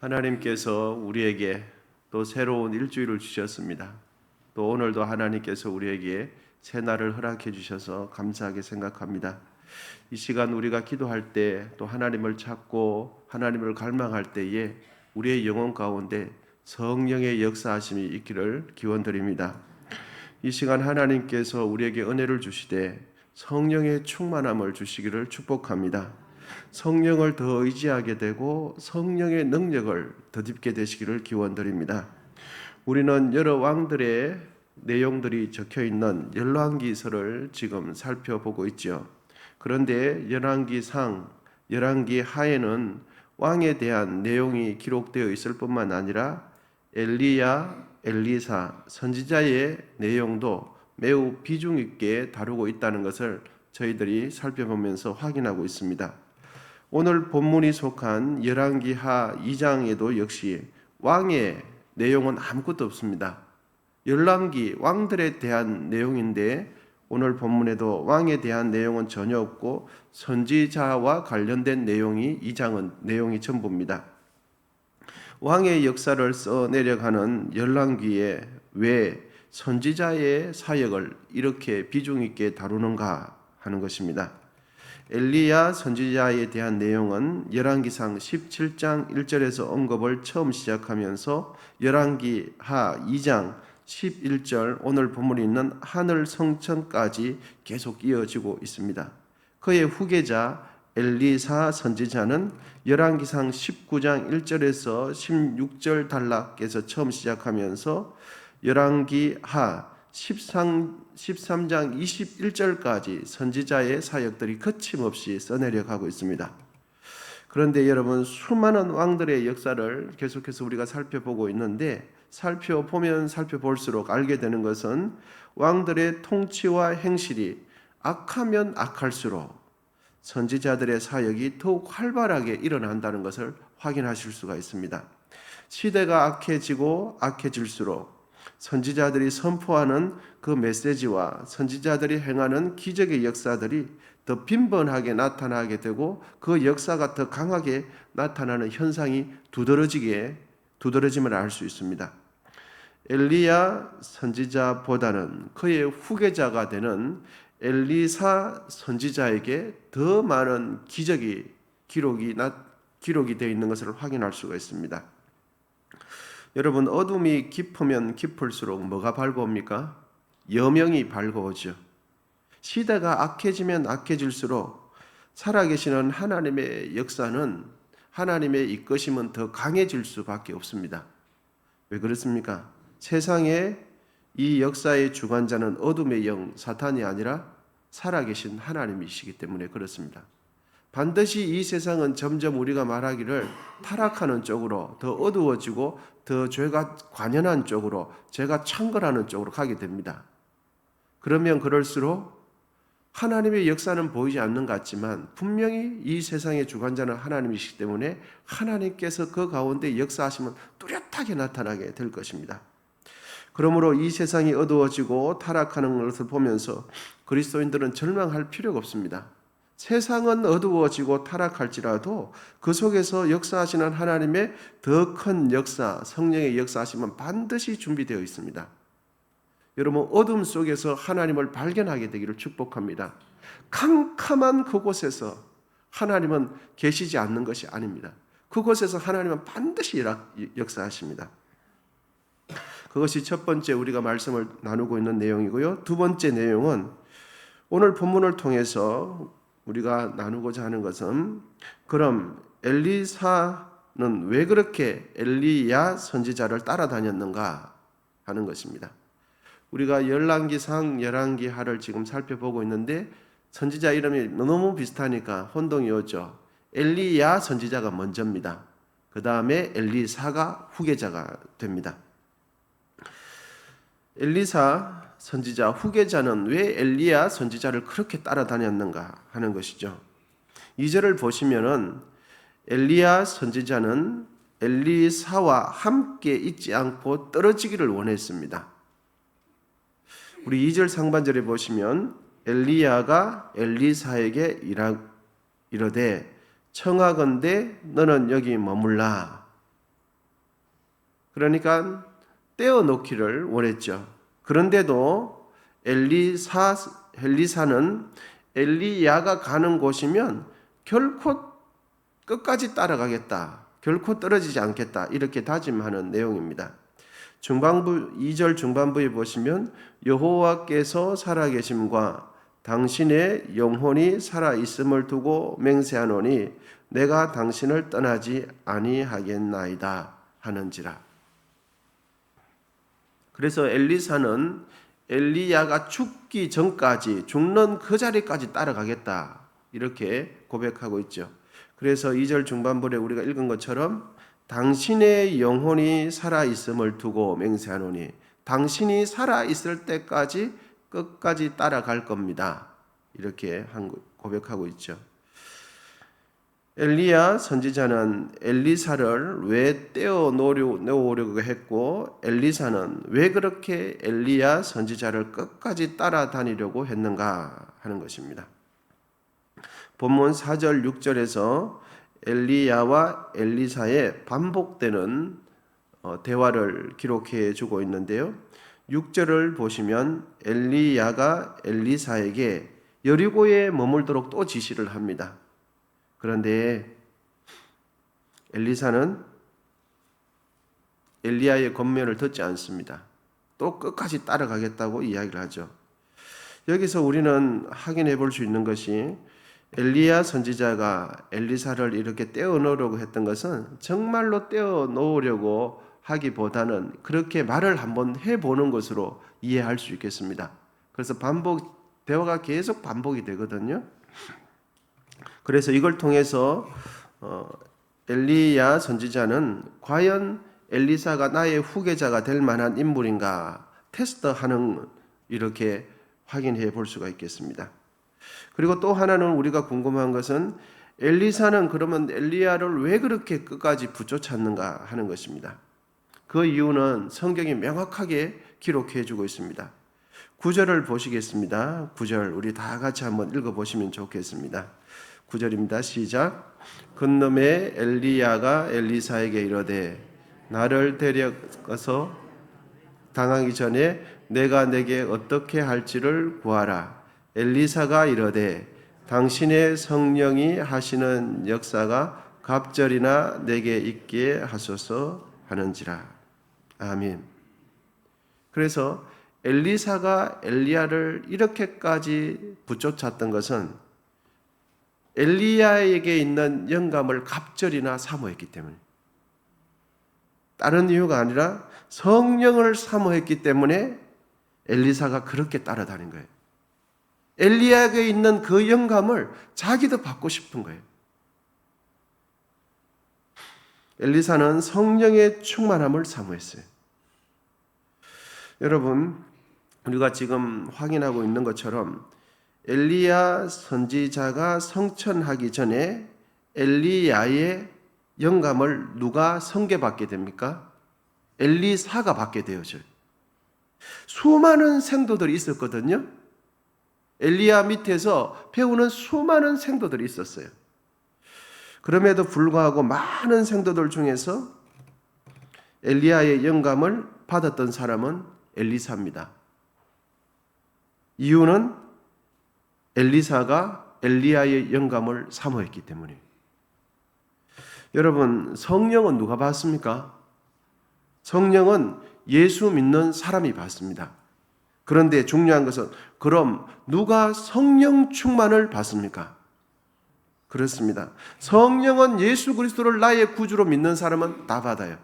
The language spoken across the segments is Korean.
하나님께서 우리에게 또 새로운 일주일을 주셨습니다. 또 오늘도 하나님께서 우리에게 새 날을 허락해 주셔서 감사하게 생각합니다. 이 시간 우리가 기도할 때 또 하나님을 찾고 하나님을 갈망할 때에 우리의 영혼 가운데 성령의 역사하심이 있기를 기원드립니다. 이 시간 하나님께서 우리에게 은혜를 주시되 성령의 충만함을 주시기를 축복합니다. 성령을 더 의지하게 되고 성령의 능력을 덧입게 되시기를 기원드립니다. 우리는 여러 왕들의 내용들이 적혀 있는 열왕기서를 지금 살펴보고 있죠. 그런데 열왕기상, 열왕기하에는 왕에 대한 내용이 기록되어 있을 뿐만 아니라 엘리야, 엘리사, 선지자의 내용도 매우 비중 있게 다루고 있다는 것을 저희들이 살펴보면서 확인하고 있습니다. 오늘 본문이 속한 열왕기하 2장에도 역시 왕의 내용은 아무것도 없습니다. 열왕기 왕들에 대한 내용인데 오늘 본문에도 왕에 대한 내용은 전혀 없고 선지자와 관련된 내용이 2장은 내용이 전부입니다. 왕의 역사를 써내려가는 열왕기에 왜 선지자의 사역을 이렇게 비중 있게 다루는가 하는 것입니다. 엘리야 선지자에 대한 내용은 열왕기상 17장 1절에서 언급을 처음 시작하면서 열왕기하 2장 11절 오늘 본문에 있는 하늘 성천까지 계속 이어지고 있습니다. 그의 후계자 엘리사 선지자는 열왕기상 19장 1절에서 16절 단락에서 처음 시작하면서 열왕기하 13장 21절까지 선지자의 사역들이 거침없이 써내려가고 있습니다. 그런데 여러분, 수많은 왕들의 역사를 계속해서 우리가 살펴보고 있는데 살펴보면 살펴볼수록 알게 되는 것은 왕들의 통치와 행실이 악하면 악할수록 선지자들의 사역이 더욱 활발하게 일어난다는 것을 확인하실 수가 있습니다. 시대가 악해지고 악해질수록 선지자들이 선포하는 그 메시지와 선지자들이 행하는 기적의 역사들이 더 빈번하게 나타나게 되고 그 역사가 더 강하게 나타나는 현상이 두드러짐을 알 수 있습니다. 엘리야 선지자보다는 그의 후계자가 되는 엘리사 선지자에게 더 많은 기록이 되어 있는 것을 확인할 수가 있습니다. 여러분, 어둠이 깊으면 깊을수록 뭐가 밝아옵니까? 여명이 밝아오죠. 시대가 악해지면 악해질수록 살아계시는 하나님의 역사는, 하나님의 이끄심은 더 강해질 수밖에 없습니다. 왜 그렇습니까? 세상에 이 역사의 주관자는 어둠의 영 사탄이 아니라 살아계신 하나님이시기 때문에 그렇습니다. 반드시 이 세상은 점점 우리가 말하기를 타락하는 쪽으로, 더 어두워지고 더 죄가 관연한 쪽으로, 죄가 창궐하는 쪽으로 가게 됩니다. 그러면 그럴수록 하나님의 역사는 보이지 않는 것 같지만 분명히 이 세상의 주관자는 하나님이시기 때문에 하나님께서 그 가운데 역사하시면 뚜렷하게 나타나게 될 것입니다. 그러므로 이 세상이 어두워지고 타락하는 것을 보면서 그리스도인들은 절망할 필요가 없습니다. 세상은 어두워지고 타락할지라도 그 속에서 역사하시는 하나님의 더 큰 역사, 성령의 역사하심은 반드시 준비되어 있습니다. 여러분, 어둠 속에서 하나님을 발견하게 되기를 축복합니다. 캄캄한 그곳에서 하나님은 계시지 않는 것이 아닙니다. 그곳에서 하나님은 반드시 역사하십니다. 그것이 첫 번째 우리가 말씀을 나누고 있는 내용이고요. 두 번째 내용은 오늘 본문을 통해서 우리가 나누고자 하는 것은, 그럼 엘리사는 왜 그렇게 엘리야 선지자를 따라다녔는가 하는 것입니다. 우리가 열왕기상, 열왕기하를 지금 살펴보고 있는데 선지자 이름이 너무 비슷하니까 혼동이 오죠. 엘리야 선지자가 먼저입니다. 그 다음에 엘리사가 후계자가 됩니다. 엘리사 선지자 후계자는 왜 엘리야 선지자를 그렇게 따라다녔는가 하는 것이죠. 2절을 보시면은 엘리야 선지자는 엘리사와 함께 있지 않고 떨어지기를 원했습니다. 우리 2절 상반절에 보시면 엘리야가 엘리사에게 이르되 청하건대 너는 여기 머물라. 그러니까 떼어놓기를 원했죠. 그런데도 엘리사는 엘리야가 가는 곳이면 결코 끝까지 따라가겠다. 결코 떨어지지 않겠다. 이렇게 다짐하는 내용입니다. 2절 중반부에 보시면 여호와께서 살아계심과 당신의 영혼이 살아있음을 두고 맹세하노니 내가 당신을 떠나지 아니하겠나이다 하는지라. 그래서 엘리사는 엘리야가 죽기 전까지, 죽는 그 자리까지 따라가겠다 이렇게 고백하고 있죠. 그래서 2절 중반부에 우리가 읽은 것처럼 당신의 영혼이 살아있음을 두고 맹세하노니, 당신이 살아있을 때까지 끝까지 따라갈 겁니다. 이렇게 고백하고 있죠. 엘리야 선지자는 엘리사를 왜 떼어놓으려고 했고, 엘리사는 왜 그렇게 엘리야 선지자를 끝까지 따라다니려고 했는가 하는 것입니다. 본문 4절 6절에서 엘리야와 엘리사의 반복되는 대화를 기록해 주고 있는데요. 6절을 보시면 엘리야가 엘리사에게 여리고에 머물도록 또 지시를 합니다. 그런데 엘리사는 엘리야의 권면을 듣지 않습니다. 또 끝까지 따라가겠다고 이야기를 하죠. 여기서 우리는 확인해 볼 수 있는 것이 엘리야 선지자가 엘리사를 이렇게 떼어놓으려고 했던 것은 정말로 떼어놓으려고 하기보다는 그렇게 말을 한번 해보는 것으로 이해할 수 있겠습니다. 그래서 대화가 계속 반복이 되거든요. 그래서 이걸 통해서 엘리야 선지자는 과연 엘리사가 나의 후계자가 될 만한 인물인가 테스트하는, 이렇게 확인해 볼 수가 있겠습니다. 그리고 또 하나는 우리가 궁금한 것은 엘리사는 그러면 엘리야를 왜 그렇게 끝까지 붙여찾는가 하는 것입니다. 그 이유는 성경이 명확하게 기록해 주고 있습니다. 9절을 보시겠습니다. 9절 우리 다 같이 한번 읽어보시면 좋겠습니다. 9절입니다. 시작. 그놈의 엘리야가 엘리사에게 이르되 나를 데려가서 당하기 전에 내가 내게 어떻게 할지를 구하라. 엘리사가 이르되 당신의 성령이 하시는 역사가 갑절이나 내게 있게 하소서 하는지라. 아멘. 그래서 엘리사가 엘리야를 이렇게까지 붙쫓았던 것은 엘리야에게 있는 영감을 갑절이나 사모했기 때문에, 다른 이유가 아니라 성령을 사모했기 때문에 엘리사가 그렇게 따라다닌 거예요. 엘리야에게 있는 그 영감을 자기도 받고 싶은 거예요. 엘리사는 성령의 충만함을 사모했어요. 여러분, 우리가 지금 확인하고 있는 것처럼 엘리야 선지자가 성천하기 전에 엘리야의 영감을 누가 선계받게 됩니까? 엘리사가 받게 되어져요. 수많은 생도들이 있었거든요. 엘리야 밑에서 배우는 수많은 생도들이 있었어요. 그럼에도 불구하고 많은 생도들 중에서 엘리야의 영감을 받았던 사람은 엘리사입니다. 이유는 엘리사가 엘리야의 영감을 사모했기 때문이에요. 여러분, 성령은 누가 받습니까? 성령은 예수 믿는 사람이 받습니다. 그런데 중요한 것은 그럼 누가 성령 충만을 받습니까? 그렇습니다. 성령은 예수 그리스도를 나의 구주로 믿는 사람은 다 받아요.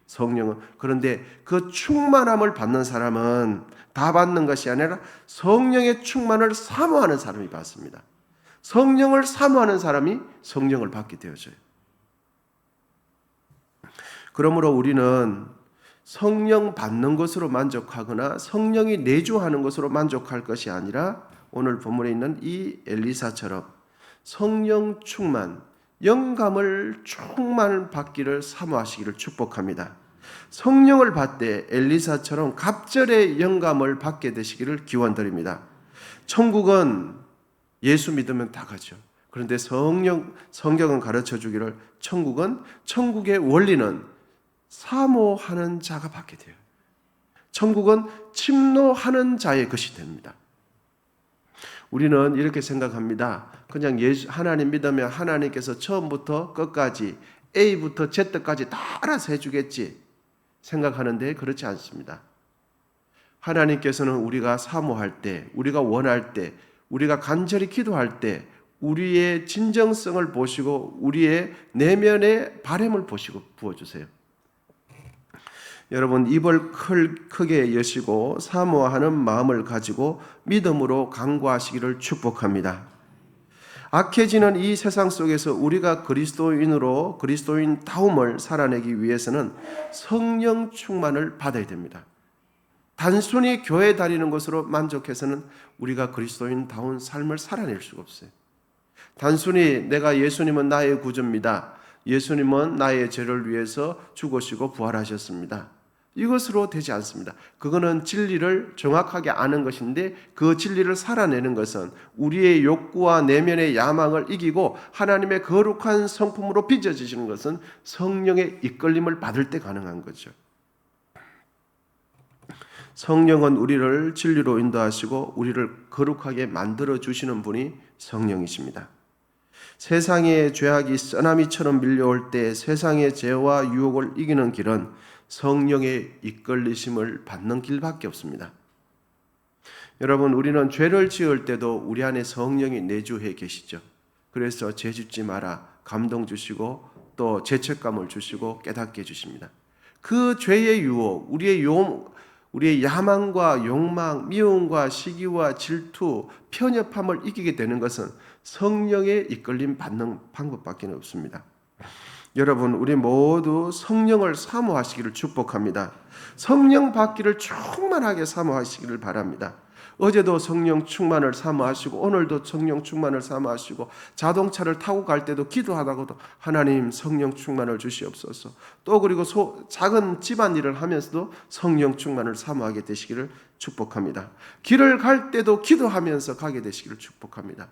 성령은. 그런데 그 충만함을 받는 사람은 다 받는 것이 아니라 성령의 충만을 사모하는 사람이 받습니다. 성령을 사모하는 사람이 성령을 받게 되어져요. 그러므로 우리는 성령 받는 것으로 만족하거나 성령이 내주하는 것으로 만족할 것이 아니라 오늘 본문에 있는 이 엘리사처럼 성령 충만, 영감을 충만 받기를 사모하시기를 축복합니다. 성령을 받되 엘리사처럼 갑절의 영감을 받게 되시기를 기원드립니다. 천국은 예수 믿으면 다 가죠. 그런데 성경은 가르쳐 주기를 천국의 원리는 사모하는 자가 받게 돼요. 천국은 침노하는 자의 것이 됩니다. 우리는 이렇게 생각합니다. 그냥 하나님 믿으면 하나님께서 처음부터 끝까지 A부터 Z까지 다 알아서 해주겠지 생각하는데 그렇지 않습니다. 하나님께서는 우리가 사모할 때, 우리가 원할 때, 우리가 간절히 기도할 때 우리의 진정성을 보시고 우리의 내면의 바람을 보시고 부어주세요. 여러분, 입을 크게 여시고 사모하는 마음을 가지고 믿음으로 간구하시기를 축복합니다. 악해지는 이 세상 속에서 우리가 그리스도인으로 그리스도인다움을 살아내기 위해서는 성령 충만을 받아야 됩니다. 단순히 교회 다니는 것으로 만족해서는 우리가 그리스도인다운 삶을 살아낼 수가 없어요. 단순히 내가 예수님은 나의 구주입니다. 예수님은 나의 죄를 위해서 죽으시고 부활하셨습니다. 이것으로 되지 않습니다. 그거는 진리를 정확하게 아는 것인데 그 진리를 살아내는 것은 우리의 욕구와 내면의 야망을 이기고 하나님의 거룩한 성품으로 빚어지시는 것은 성령의 이끌림을 받을 때 가능한 거죠. 성령은 우리를 진리로 인도하시고 우리를 거룩하게 만들어 주시는 분이 성령이십니다. 세상의 죄악이 쓰나미처럼 밀려올 때 세상의 죄와 유혹을 이기는 길은 성령의 이끌리심을 받는 길밖에 없습니다. 여러분, 우리는 죄를 지을 때도 우리 안에 성령이 내주해 계시죠. 그래서 죄 짓지 마라 감동 주시고 또 죄책감을 주시고 깨닫게 해주십니다. 그 죄의 유혹, 우리의 야망과 욕망, 미움과 시기와 질투, 편협함을 이기게 되는 것은 성령의 이끌림 받는 방법밖에 없습니다. 여러분, 우리 모두 성령을 사모하시기를 축복합니다. 성령 받기를 충만하게 사모하시기를 바랍니다. 어제도 성령 충만을 사모하시고 오늘도 성령 충만을 사모하시고 자동차를 타고 갈 때도 기도하다가도 하나님 성령 충만을 주시옵소서. 또 그리고 작은 집안일을 하면서도 성령 충만을 사모하게 되시기를 축복합니다. 길을 갈 때도 기도하면서 가게 되시기를 축복합니다.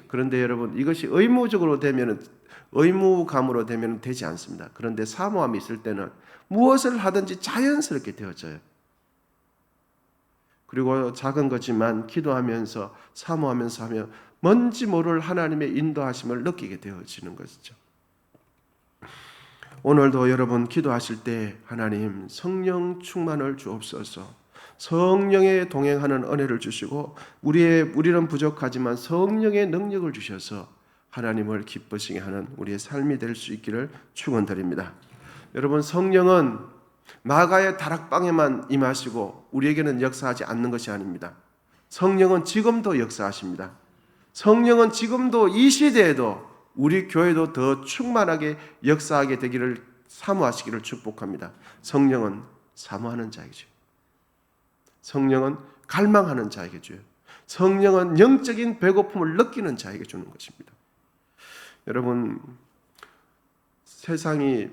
그런데 여러분, 이것이 의무감으로 되면 되지 않습니다. 그런데 사모함이 있을 때는 무엇을 하든지 자연스럽게 되어져요. 그리고 작은 거지만 기도하면서 사모하면서 하면 뭔지 모를 하나님의 인도하심을 느끼게 되어지는 것이죠. 오늘도 여러분 기도하실 때 하나님 성령 충만을 주옵소서. 성령에 동행하는 은혜를 주시고 우리는 부족하지만 성령의 능력을 주셔서 하나님을 기쁘시게 하는 우리의 삶이 될 수 있기를 축원드립니다. 여러분, 성령은 마가의 다락방에만 임하시고 우리에게는 역사하지 않는 것이 아닙니다. 성령은 지금도 역사하십니다. 성령은 지금도 이 시대에도 우리 교회도 더 충만하게 역사하게 되기를 사모하시기를 축복합니다. 성령은 사모하는 자이죠. 성령은 갈망하는 자에게 줘요. 성령은 영적인 배고픔을 느끼는 자에게 주는 것입니다. 여러분, 세상이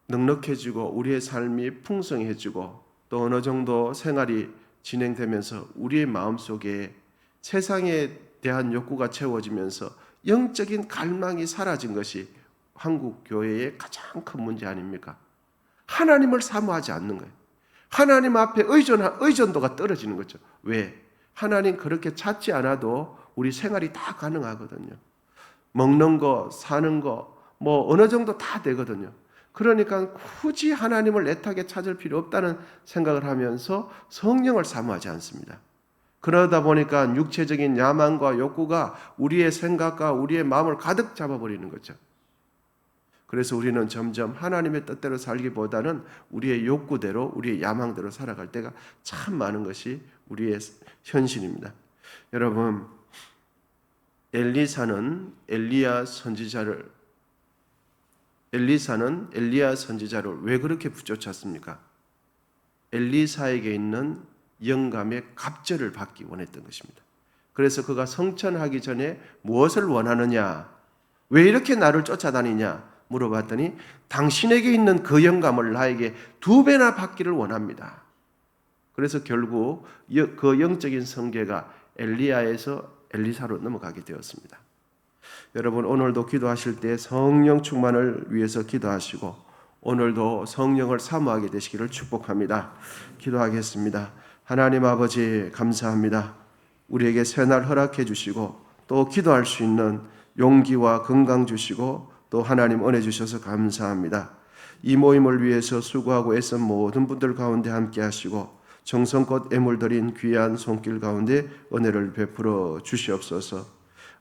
넉넉해지고 우리의 삶이 풍성해지고 또 어느 정도 생활이 진행되면서 우리의 마음속에 세상에 대한 욕구가 채워지면서 영적인 갈망이 사라진 것이 한국 교회의 가장 큰 문제 아닙니까? 하나님을 사모하지 않는 거예요. 하나님 앞에 의존도가 떨어지는 거죠. 왜? 하나님 그렇게 찾지 않아도 우리 생활이 다 가능하거든요. 먹는 거, 사는 거, 어느 정도 다 되거든요. 그러니까 굳이 하나님을 애타게 찾을 필요 없다는 생각을 하면서 성령을 사모하지 않습니다. 그러다 보니까 육체적인 야망과 욕구가 우리의 생각과 우리의 마음을 가득 잡아버리는 거죠. 그래서 우리는 점점 하나님의 뜻대로 살기보다는 우리의 욕구대로, 우리의 야망대로 살아갈 때가 참 많은 것이 우리의 현실입니다. 여러분, 엘리사는 엘리야 선지자를 왜 그렇게 붙여쳤습니까? 엘리사에게 있는 영감의 갑절을 받기 원했던 것입니다. 그래서 그가 성천하기 전에 무엇을 원하느냐? 왜 이렇게 나를 쫓아다니냐? 물어봤더니 당신에게 있는 그 영감을 나에게 2배나 받기를 원합니다. 그래서 결국 그 영적인 성계가 엘리야에서 엘리사로 넘어가게 되었습니다. 여러분, 오늘도 기도하실 때 성령 충만을 위해서 기도하시고 오늘도 성령을 사모하게 되시기를 축복합니다. 기도하겠습니다. 하나님 아버지 감사합니다. 우리에게 새날 허락해 주시고 또 기도할 수 있는 용기와 건강 주시고 또 하나님 은혜 주셔서 감사합니다. 이 모임을 위해서 수고하고 애쓴 모든 분들 가운데 함께 하시고 정성껏 애물 드린 귀한 손길 가운데 은혜를 베풀어 주시옵소서.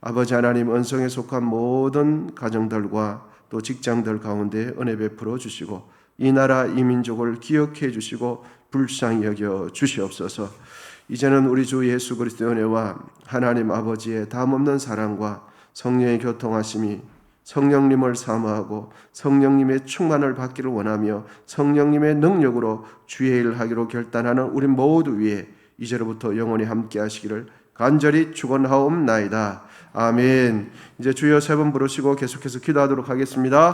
아버지 하나님, 은성에 속한 모든 가정들과 또 직장들 가운데 은혜 베풀어 주시고 이 나라 이 민족을 기억해 주시고 불쌍히 여겨 주시옵소서. 이제는 우리 주 예수 그리스도의 은혜와 하나님 아버지의 담없는 사랑과 성령의 교통하심이 성령님을 사모하고 성령님의 충만을 받기를 원하며 성령님의 능력으로 주의 일을 하기로 결단하는 우리 모두 위에 이제로부터 영원히 함께 하시기를 간절히 축원하옵나이다. 아멘. 이제 주여 세 번 부르시고 계속해서 기도하도록 하겠습니다.